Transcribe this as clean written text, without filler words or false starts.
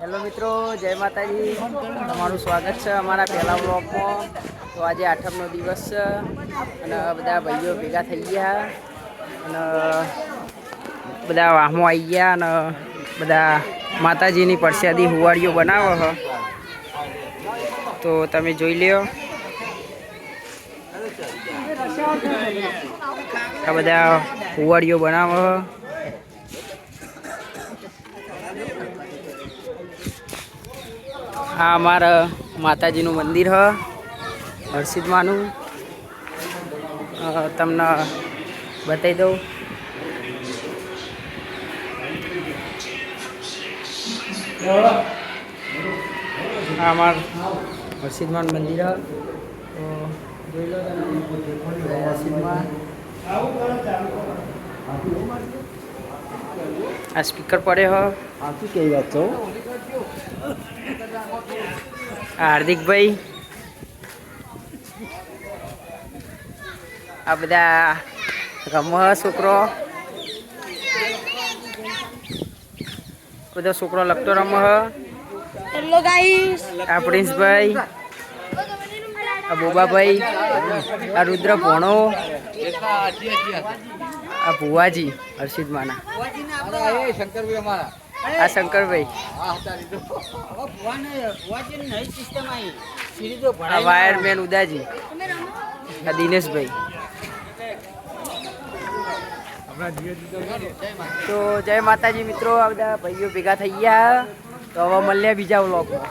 Hello મિત્રો, જય માતાજી. તમારું સ્વાગત છે અમારા પહેલા બ્લોગમાં. તો આજે આઠમનો દિવસ છે અને બધા ભાઈઓ ભેગા થઈ ગયા અને બધા વાહમાં આવી ગયા અને બધા માતાજીની પ્રસાદી હુવાડીઓ બનાવો હ. તો તમે જોઈ લ્યો. આ બધા હુવાડીઓ બનાવો. આ અમારા માતાજીનું મંદિર હ હરસિદ્ધમાનું. તમને બતાવી દઉં. આ અમારું હરસિદ્ધમાનું મંદિર હ. તો જોઈ લો તમે હરસિદ્ધમાં. આ સ્પીકર પડે હ. આથી કઈ વાત છો? હાર્દિકભાઈ, આ બધા રમો છોકરો, બધો છોકરો લગતો રમો હ. હેલો ગાઈસ, આ પ્રિન્સભાઈ, આ બોબાભાઈ, આ રુદ્ર ભોણો, આ ભુવાજી હર્ષિદમાના, આ શંકરભાઈ, આ વાયરમેન ઉદાજી, આ દિનેશભાઈ. તો જય માતાજી મિત્રો, આ બધા ભાઈઓ ભેગા થઈ ગયા. તો હવે મળ્યા બીજા વ્લોગમાં.